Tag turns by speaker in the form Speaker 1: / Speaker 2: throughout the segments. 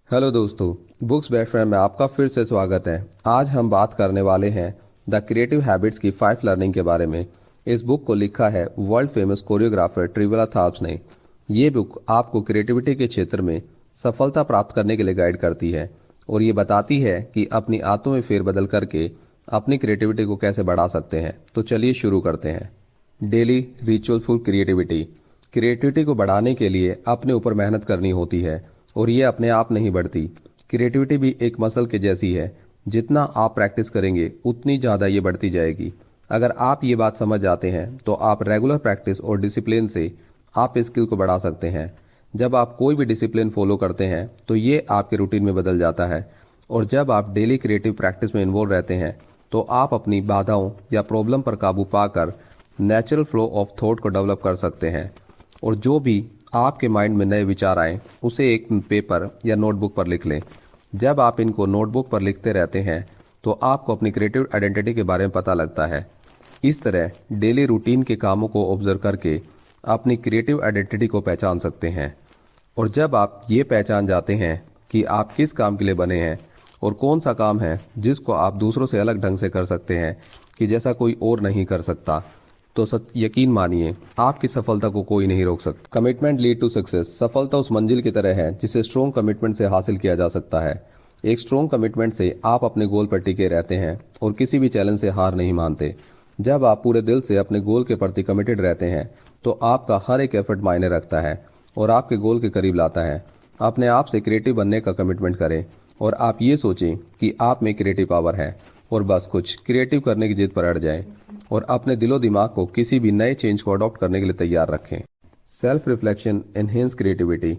Speaker 1: Hello दोस्तों, books best friend में आपका फिर से स्वागत है। आज हम बात करने वाले हैं द क्रिएटिव हैबिट्स की 5 लर्निंग के बारे में। इस बुक को लिखा है वर्ल्ड फेमस कोरियोग्राफर ट्रिवला थाप्स ने। ये बुक आपको क्रिएटिविटी के क्षेत्र में सफलता प्राप्त करने के लिए गाइड करती है और ये बताती है कि अपनी आदतों में फेरबदल करके अपनी क्रिएटिविटी को कैसे बढ़ा सकते हैं। तो चलिए शुरू करते हैं। Daily रिचुअलफुल creativity. क्रिएटिविटी को बढ़ाने के लिए अपने ऊपर मेहनत करनी होती है और ये अपने आप नहीं बढ़ती। क्रिएटिविटी भी एक मसल के जैसी है, जितना आप प्रैक्टिस करेंगे उतनी ज़्यादा ये बढ़ती जाएगी। अगर आप ये बात समझ जाते हैं तो आप रेगुलर प्रैक्टिस और डिसिप्लिन से आप इस स्किल को बढ़ा सकते हैं। जब आप कोई भी डिसिप्लिन फॉलो करते हैं तो ये आपके रूटीन में बदल जाता है और जब आप डेली क्रिएटिव प्रैक्टिस में इन्वॉल्व रहते हैं तो आप अपनी बाधाओं या प्रॉब्लम पर काबू पाकर नेचुरल फ्लो ऑफ थॉट को डेवलप कर सकते हैं। और जो भी आपके माइंड में नए विचार आए उसे एक पेपर या नोटबुक पर लिख लें। जब आप इनको नोटबुक पर लिखते रहते हैं तो आपको अपनी क्रिएटिव आइडेंटिटी के बारे में पता लगता है। इस तरह डेली रूटीन के कामों को ऑब्जर्व करके अपनी क्रिएटिव आइडेंटिटी को पहचान सकते हैं। और जब आप ये पहचान जाते हैं कि आप किस काम के लिए बने हैं और कौन सा काम है जिसको आप दूसरों से अलग ढंग से कर सकते हैं कि जैसा कोई और नहीं कर सकता, तो यकीन मानिए आपकी सफलता को कोई नहीं रोक सकता। Commitment lead to success. सफलता उस मंजिल की तरह है जिसे स्ट्रॉन्ग कमिटमेंट से हासिल किया जा सकता है। एक स्ट्रॉन्ग कमिटमेंट से आप अपने गोल पर टिके रहते हैं और किसी भी चैलेंज से हार नहीं मानते। जब आप पूरे दिल से अपने गोल के प्रति कमिटेड रहते हैं तो आपका हर एक एफर्ट मायने रखता है और आपके गोल के करीब लाता है। अपने आप से क्रिएटिव बनने का कमिटमेंट करें और आप ये सोचें कि आप में क्रिएटिव पावर है और बस कुछ क्रिएटिव करने की जिद पर अड़ जाएं और अपने दिलो दिमाग को किसी भी नए चेंज को अडॉप्ट करने के लिए तैयार रखें। Self reflection enhance creativity.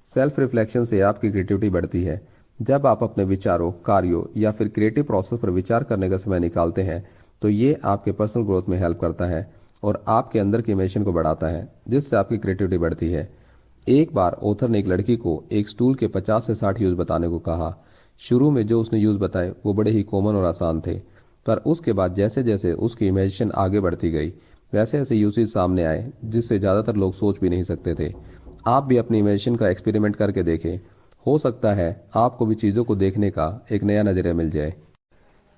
Speaker 1: Self reflection से आपकी क्रिएटिविटी बढ़ती है। जब आप अपने विचारों, कार्यों या फिर क्रिएटिव प्रोसेस पर विचार करने का समय निकालते हैं तो ये आपके पर्सनल ग्रोथ में हेल्प करता है और आपके अंदर की इमेजिनेशन को बढ़ाता है, जिससे आपकी क्रिएटिविटी बढ़ती है। एक बार ऑथर ने एक लड़की को एक स्टूल के 50 से 60 यूज बताने को कहा। शुरू में जो उसने यूज बताए वो बड़े ही कॉमन और आसान थे, पर उसके बाद जैसे जैसे उसकी इमेजिनेशन आगे बढ़ती गई वैसे ऐसे यूसेज सामने आए जिससे ज़्यादातर लोग सोच भी नहीं सकते थे। आप भी अपनी इमेजिनेशन का एक्सपेरिमेंट करके देखें, हो सकता है आपको भी चीज़ों को देखने का एक नया नज़रिया मिल जाए।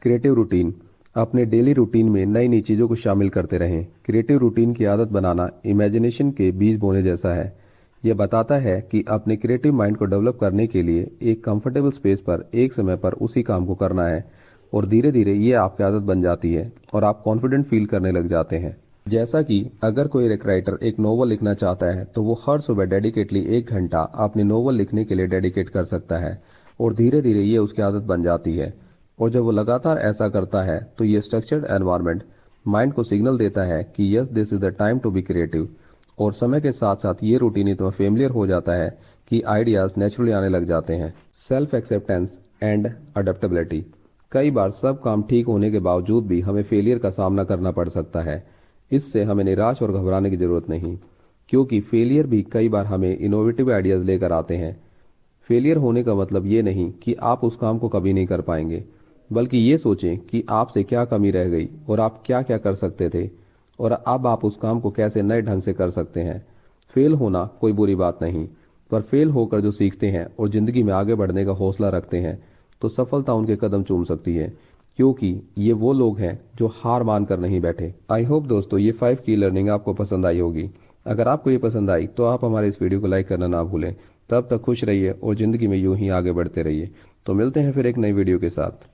Speaker 1: Creative routine. अपने डेली रूटीन में नई नई चीज़ों को शामिल करते रहें। क्रिएटिव रूटीन की आदत बनाना इमेजिनेशन के बीज बोने जैसा है। यह बताता है कि अपने क्रिएटिव माइंड को डेवलप करने के लिए एक कंफर्टेबल स्पेस पर एक समय पर उसी काम को करना है और धीरे धीरे ये आपकी आदत बन जाती है और आप कॉन्फिडेंट फील करने लग जाते हैं। जैसा कि अगर कोई एक राइटर एक नोवेल लिखना चाहता है तो वो हर सुबह डेडिकेटली 1 घंटा अपनी नोवेल लिखने के लिए डेडिकेट कर सकता है और धीरे धीरे ये उसकी आदत बन जाती है। और जब वो लगातार ऐसा करता है तो ये स्ट्रक्चर्ड एनवायरनमेंट माइंड को सिग्नल देता है कि yes, this is the time to be creative. और समय के साथ साथ ये रूटीन इतना फेमिलियर हो जाता है कि आइडियाज नेचुरली आने लग जाते हैं। Self acceptance and adaptability. कई बार सब काम ठीक होने के बावजूद भी हमें फेलियर का सामना करना पड़ सकता है। इससे हमें निराश और घबराने की जरूरत नहीं, क्योंकि फेलियर भी कई बार हमें इनोवेटिव आइडियाज लेकर आते हैं। फेलियर होने का मतलब ये नहीं कि आप उस काम को कभी नहीं कर पाएंगे, बल्कि ये सोचें कि आपसे क्या कमी रह गई और आप क्या क्या कर सकते थे और अब आप उस काम को कैसे नए ढंग से कर सकते हैं। फेल होना कोई बुरी बात नहीं, पर फेल होकर जो सीखते हैं और जिंदगी में आगे बढ़ने का हौसला रखते हैं तो सफलता उनके कदम चूम सकती है, क्योंकि ये वो लोग हैं जो हार मानकर नहीं बैठे। आई होप दोस्तों ये 5 की लर्निंग आपको पसंद आई होगी। अगर आपको ये पसंद आई तो आप हमारे इस वीडियो को लाइक करना ना भूलें। तब तक खुश रहिए और जिंदगी में यूं ही आगे बढ़ते रहिए। तो मिलते हैं फिर एक नई वीडियो के साथ।